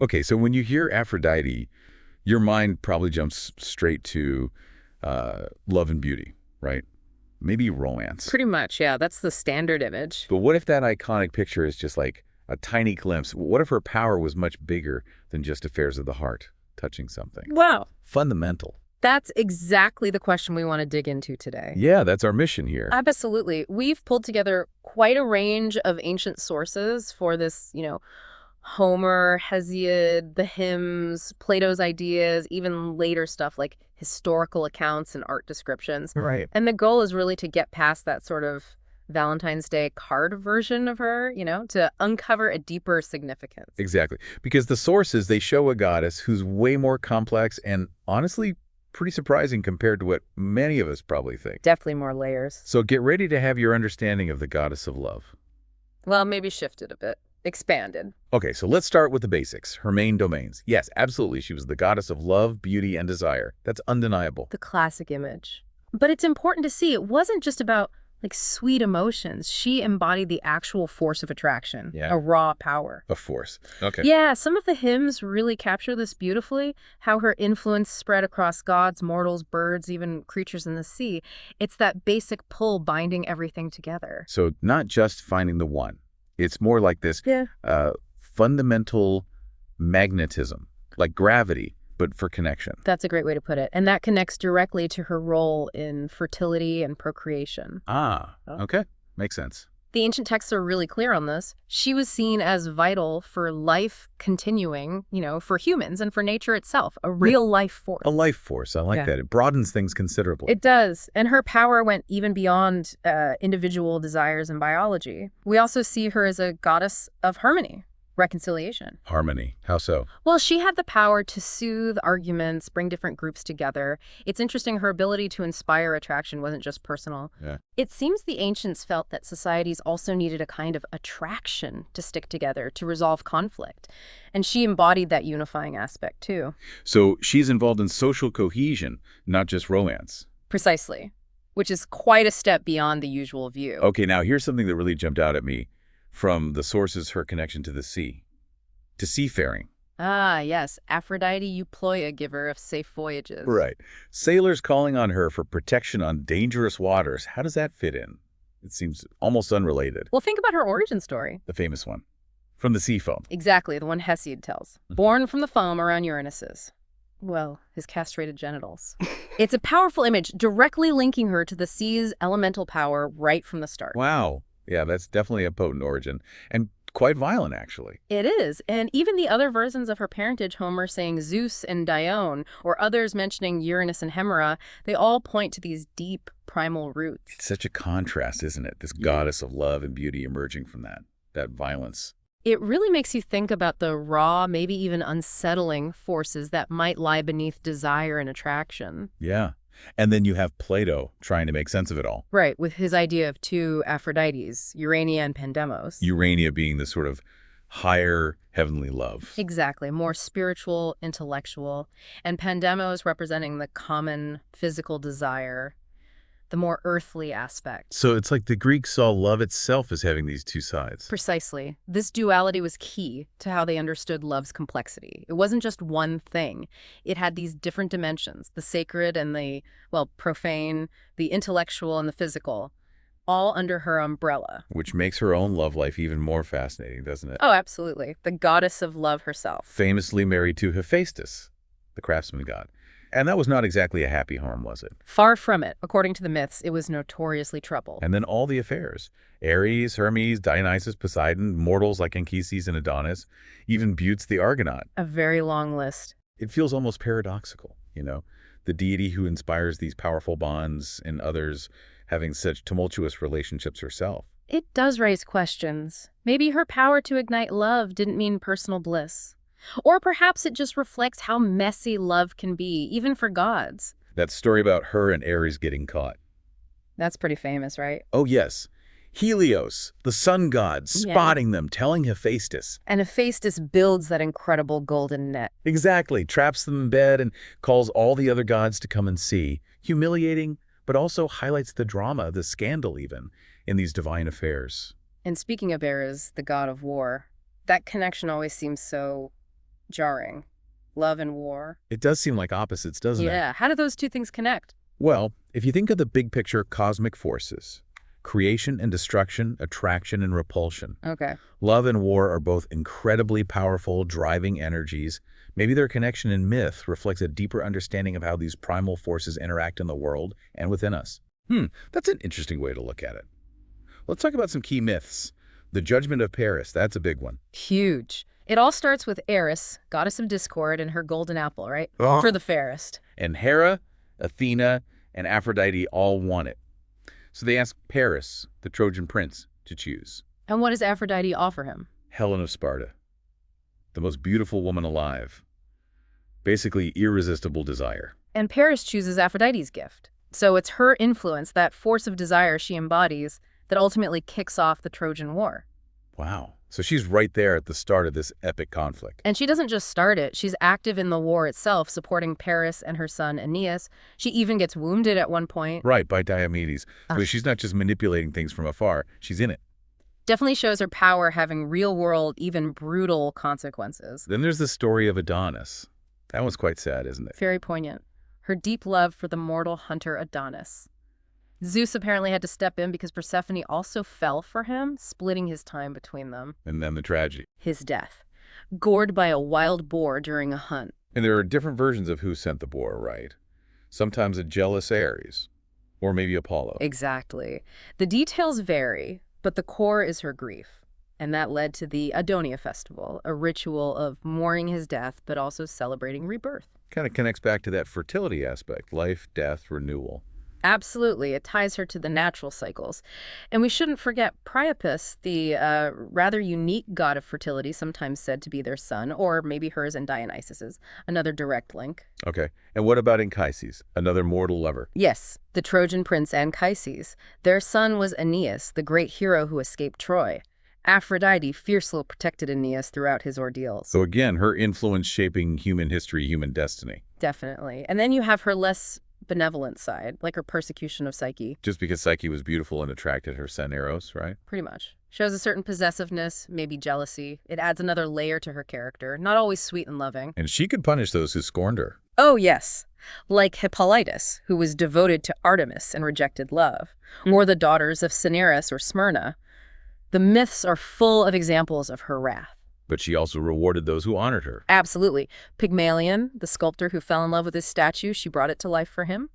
Okay, so when you hear Aphrodite, your mind probably jumps straight to love and beauty, right? Maybe romance. Pretty much, yeah. That's the standard image. But what if that iconic picture is just like a tiny glimpse? What if her power was much bigger than just affairs of the heart, touching something Wow. fundamental? That's exactly the question we want to dig into today. Yeah, that's our mission here. Absolutely. We've pulled together quite a range of ancient sources for this, Homer, Hesiod, the hymns, Plato's ideas, even later stuff like historical accounts and art descriptions. Right. And the goal is really to get past that sort of Valentine's Day card version of her, to uncover a deeper significance. Exactly. Because the sources, they show a goddess who's way more complex and honestly pretty surprising compared to what many of us probably think. Definitely more layers. So get ready to have your understanding of the goddess of love. Well, maybe shifted a bit. Expanded. Okay, so let's start with the basics, her main domains. Yes, absolutely, she was the goddess of love, beauty, and desire. That's undeniable. The classic image. But it's important to see it wasn't just about sweet emotions. She embodied the actual force of attraction, Yeah. a raw power. A force. Okay. Yeah, some of the hymns really capture this beautifully, how her influence spread across gods, mortals, birds, even creatures in the sea. It's that basic pull binding everything together. So not just finding the one. It's more like this fundamental magnetism, like gravity, but for connection. That's a great way to put it. And that connects directly to her role in fertility and procreation. Okay. Makes sense. The ancient texts are really clear on this. She was seen as vital for life continuing, for humans and for nature itself, a real life force. A life force. I like that. It broadens things considerably. It does. And her power went even beyond individual desires and biology. We also see her as a goddess of harmony. Reconciliation. Harmony. How so? Well, she had the power to soothe arguments, bring different groups together. It's interesting her ability to inspire attraction wasn't just personal. Yeah. It seems the ancients felt that societies also needed a kind of attraction to stick together, to resolve conflict. And she embodied that unifying aspect, too. So she's involved in social cohesion, not just romance. Precisely. Which is quite a step beyond the usual view. Okay, now here's something that really jumped out at me from the sources, her connection to the sea, to seafaring. Ah, yes. Aphrodite Euploia, giver of safe voyages. Right. Sailors calling on her for protection on dangerous waters. How does that fit in? It seems almost unrelated. Well, think about her origin story. The famous one. From the sea foam. Exactly, the one Hesiod tells. Born from the foam around Uranus's. Well, his castrated genitals. It's a powerful image, directly linking her to the sea's elemental power right from the start. Wow. Yeah, that's definitely a potent origin. And quite violent, actually. It is. And even the other versions of her parentage, Homer saying Zeus and Dione, or others mentioning Uranus and Hemera, they all point to these deep primal roots. It's such a contrast, isn't it? This goddess of love and beauty emerging from that violence. It really makes you think about the raw, maybe even unsettling forces that might lie beneath desire and attraction. Yeah. And then you have Plato trying to make sense of it all. Right, with his idea of two Aphrodites, Urania and Pandemos. Urania being the sort of higher heavenly love. Exactly, more spiritual, intellectual, and Pandemos representing the common physical desire, the more earthly aspect. So it's like the Greeks saw love itself as having these two sides. Precisely. This duality was key to how they understood love's complexity. It wasn't just one thing. It had these different dimensions, the sacred and the, profane, the intellectual and the physical, all under her umbrella. Which makes her own love life even more fascinating, doesn't it? Oh, absolutely. The goddess of love herself. Famously married to Hephaestus, the craftsman god. And that was not exactly a happy home, was it? Far from it. According to the myths, it was notoriously troubled. And then all the affairs. Ares, Hermes, Dionysus, Poseidon, mortals like Anchises and Adonis, even Butes the Argonaut. A very long list. It feels almost paradoxical, the deity who inspires these powerful bonds and others having such tumultuous relationships herself. It does raise questions. Maybe her power to ignite love didn't mean personal bliss. Or perhaps it just reflects how messy love can be, even for gods. That story about her and Ares getting caught. That's pretty famous, right? Oh, yes. Helios, the sun god, spotting them, telling Hephaestus. And Hephaestus builds that incredible golden net. Exactly. Traps them in bed and calls all the other gods to come and see. Humiliating, but also highlights the drama, the scandal even, in these divine affairs. And speaking of Ares, the god of war, that connection always seems so Jarring. Love and war. It does seem like opposites, doesn't it? Yeah, how do those two things connect? Well, if you think of the big picture cosmic forces, creation and destruction, attraction and repulsion, Okay. love and war are both incredibly powerful, driving energies. Maybe their connection in myth reflects a deeper understanding of how these primal forces interact in the world and within us. That's an interesting way to look at it. Let's talk about some key myths. The Judgment of Paris, that's a big one. Huge. It all starts with Eris, goddess of discord, and her golden apple, right? Oh. For the fairest. And Hera, Athena, and Aphrodite all want it. So they ask Paris, the Trojan prince, to choose. And what does Aphrodite offer him? Helen of Sparta, the most beautiful woman alive. Basically, irresistible desire. And Paris chooses Aphrodite's gift. So it's her influence, that force of desire she embodies, that ultimately kicks off the Trojan War. Wow. So she's right there at the start of this epic conflict. And she doesn't just start it. She's active in the war itself, supporting Paris and her son Aeneas. She even gets wounded at one point. Right, by Diomedes. So she's not just manipulating things from afar. She's in it. Definitely shows her power having real-world, even brutal consequences. Then there's the story of Adonis. That one's quite sad, isn't it? Very poignant. Her deep love for the mortal hunter Adonis. Zeus apparently had to step in because Persephone also fell for him, splitting his time between them. And then the tragedy. His death. Gored by a wild boar during a hunt. And there are different versions of who sent the boar, right? Sometimes a jealous Ares. Or maybe Apollo. Exactly. The details vary, but the core is her grief. And that led to the Adonia Festival, a ritual of mourning his death, but also celebrating rebirth. Kind of connects back to that fertility aspect. Life, death, renewal. Absolutely. It ties her to the natural cycles. And we shouldn't forget Priapus, the rather unique god of fertility, sometimes said to be their son, or maybe hers and Dionysus's, another direct link. Okay. And what about Anchises, another mortal lover? Yes, the Trojan prince Anchises. Their son was Aeneas, the great hero who escaped Troy. Aphrodite fiercely protected Aeneas throughout his ordeals. So again, her influence shaping human history, human destiny. Definitely. And then you have her less benevolent side, like her persecution of Psyche. Just because Psyche was beautiful and attracted her son Eros, right? Pretty much. Shows a certain possessiveness, maybe jealousy. It adds another layer to her character, not always sweet and loving. And she could punish those who scorned her. Oh, yes. Like Hippolytus, who was devoted to Artemis and rejected love. Or the daughters of Cinyras or Smyrna. The myths are full of examples of her wrath. But she also rewarded those who honored her. Absolutely. Pygmalion, the sculptor who fell in love with his statue, she brought it to life for him.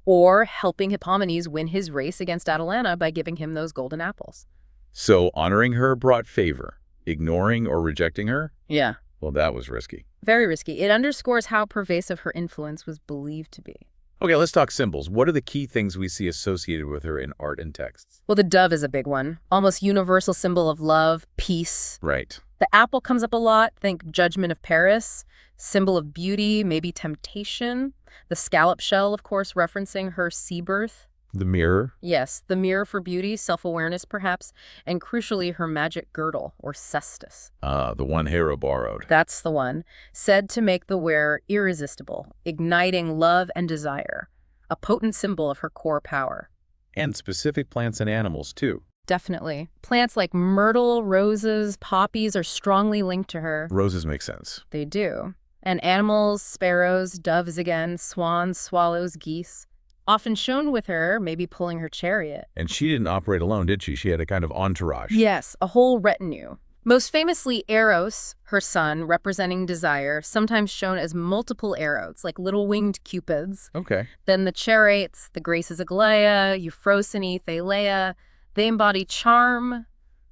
Or helping Hippomenes win his race against Atalanta by giving him those golden apples. So honoring her brought favor. Ignoring or rejecting her? Yeah. Well, that was risky. Very risky. It underscores how pervasive her influence was believed to be. Okay, let's talk symbols. What are the key things we see associated with her in art and texts? Well, the dove is a big one. Almost universal symbol of love, peace. Right. The apple comes up a lot. Think Judgment of Paris, symbol of beauty, maybe temptation. The scallop shell, of course, referencing her sea birth. The mirror. Yes, the mirror for beauty, self-awareness perhaps, and crucially her magic girdle, or cestus. The one Hera borrowed. That's the one, said to make the wearer irresistible, igniting love and desire, a potent symbol of her core power. And specific plants and animals, too. Definitely. Plants like myrtle, roses, poppies are strongly linked to her. Roses make sense. They do. And animals, sparrows, doves again, swans, swallows, geese. Often shown with her, maybe pulling her chariot. And she didn't operate alone, did she? She had a kind of entourage. Yes, a whole retinue. Most famously, Eros, her son, representing desire, sometimes shown as multiple Eros, like little winged cupids. Okay. Then the chariots, the Graces Aglaia, Euphrosyne, Thaleia, they embody charm,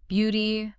beauty,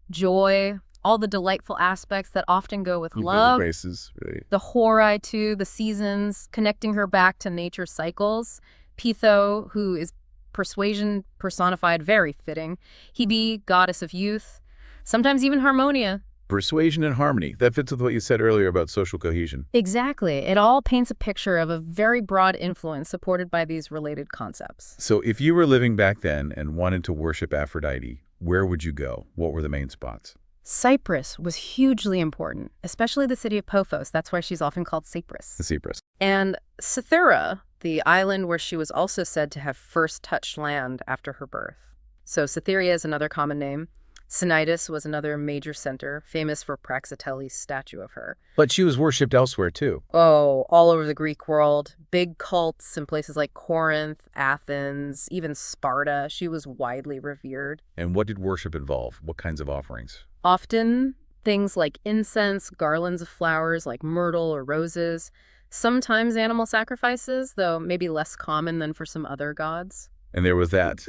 joy, all the delightful aspects that often go with love. Graces, right. The Horai, too, the seasons, connecting her back to nature's cycles. Pytho, who is persuasion personified, very fitting. Hebe, goddess of youth. Sometimes even Harmonia. Persuasion and harmony. That fits with what you said earlier about social cohesion. Exactly. It all paints a picture of a very broad influence supported by these related concepts. So if you were living back then and wanted to worship Aphrodite, where would you go? What were the main spots? Cyprus was hugely important, especially the city of Paphos. That's why she's often called Cyprus. The Cyprus. And Cythera, the island where she was also said to have first touched land after her birth. So Cytherea is another common name. Cnidus was another major center, famous for Praxiteles' statue of her. But she was worshipped elsewhere, too. Oh, all over the Greek world. Big cults in places like Corinth, Athens, even Sparta. She was widely revered. And what did worship involve? What kinds of offerings? Often things like incense, garlands of flowers like myrtle or roses. Sometimes animal sacrifices, though maybe less common than for some other gods. And there was that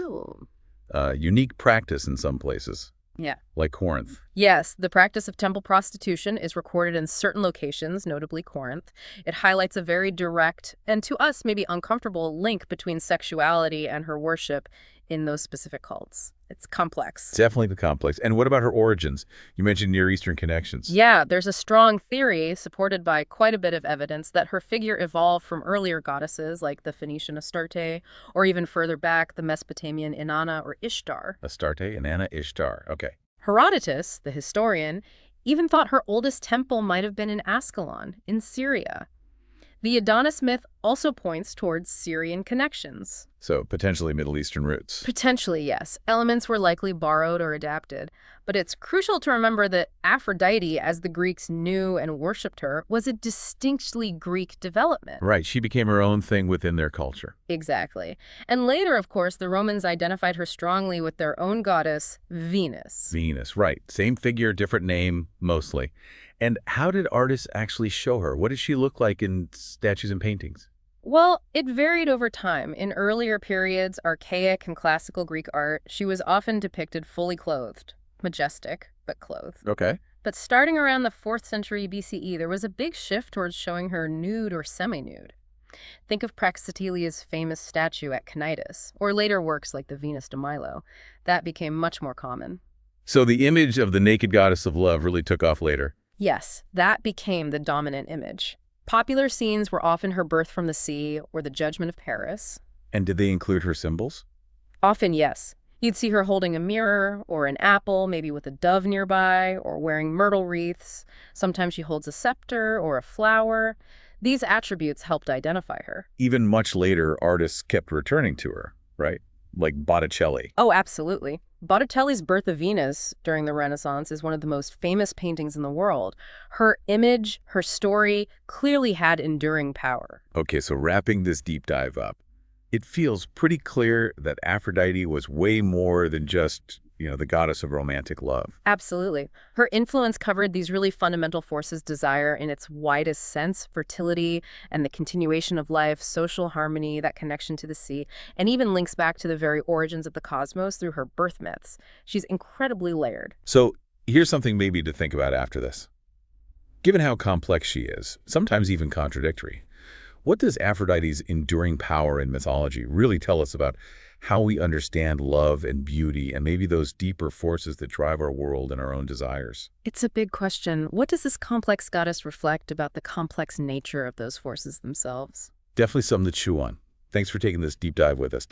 unique practice in some places. Yeah. Like Corinth. Yes, the practice of temple prostitution is recorded in certain locations, notably Corinth. It highlights a very direct, and to us maybe uncomfortable, link between sexuality and her worship in those specific cults. It's complex. Definitely complex. And what about her origins? You mentioned Near Eastern connections. Yeah, there's a strong theory, supported by quite a bit of evidence, that her figure evolved from earlier goddesses like the Phoenician Astarte, or even further back, the Mesopotamian Inanna or Ishtar. Astarte, Inanna, Ishtar. Okay. Herodotus, the historian, even thought her oldest temple might have been in Ascalon, in Syria. The Adonis myth also points towards Syrian connections. So potentially Middle Eastern roots. Potentially, yes. Elements were likely borrowed or adapted. But it's crucial to remember that Aphrodite, as the Greeks knew and worshipped her, was a distinctly Greek development. Right. She became her own thing within their culture. Exactly. And later, of course, the Romans identified her strongly with their own goddess, Venus. Venus, right. Same figure, different name, mostly. And how did artists actually show her? What did she look like in statues and paintings? Well, it varied over time. In earlier periods, archaic and classical Greek art, she was often depicted fully clothed. Majestic, but clothed. Okay. But starting around the 4th century BCE, there was a big shift towards showing her nude or semi-nude. Think of Praxiteles' famous statue at Cnidus, or later works like the Venus de Milo. That became much more common. So the image of the naked goddess of love really took off later. Yes, that became the dominant image. Popular scenes were often her birth from the sea or the Judgment of Paris. And did they include her symbols? Often, yes. You'd see her holding a mirror or an apple, maybe with a dove nearby, or wearing myrtle wreaths. Sometimes she holds a scepter or a flower. These attributes helped identify her. Even much later, artists kept returning to her, right? Like Botticelli. Oh, absolutely. Botticelli's Birth of Venus during the Renaissance is one of the most famous paintings in the world. Her image, her story, clearly had enduring power. Okay, so wrapping this deep dive up, it feels pretty clear that Aphrodite was way more than just, the goddess of romantic love. Absolutely. Her influence covered these really fundamental forces: desire in its widest sense, fertility and the continuation of life, social harmony, that connection to the sea, and even links back to the very origins of the cosmos through her birth myths. She's incredibly layered. So here's something maybe to think about after this. Given how complex she is, sometimes even contradictory, what does Aphrodite's enduring power in mythology really tell us about how we understand love and beauty and maybe those deeper forces that drive our world and our own desires? It's a big question. What does this complex goddess reflect about the complex nature of those forces themselves? Definitely something to chew on. Thanks for taking this deep dive with us.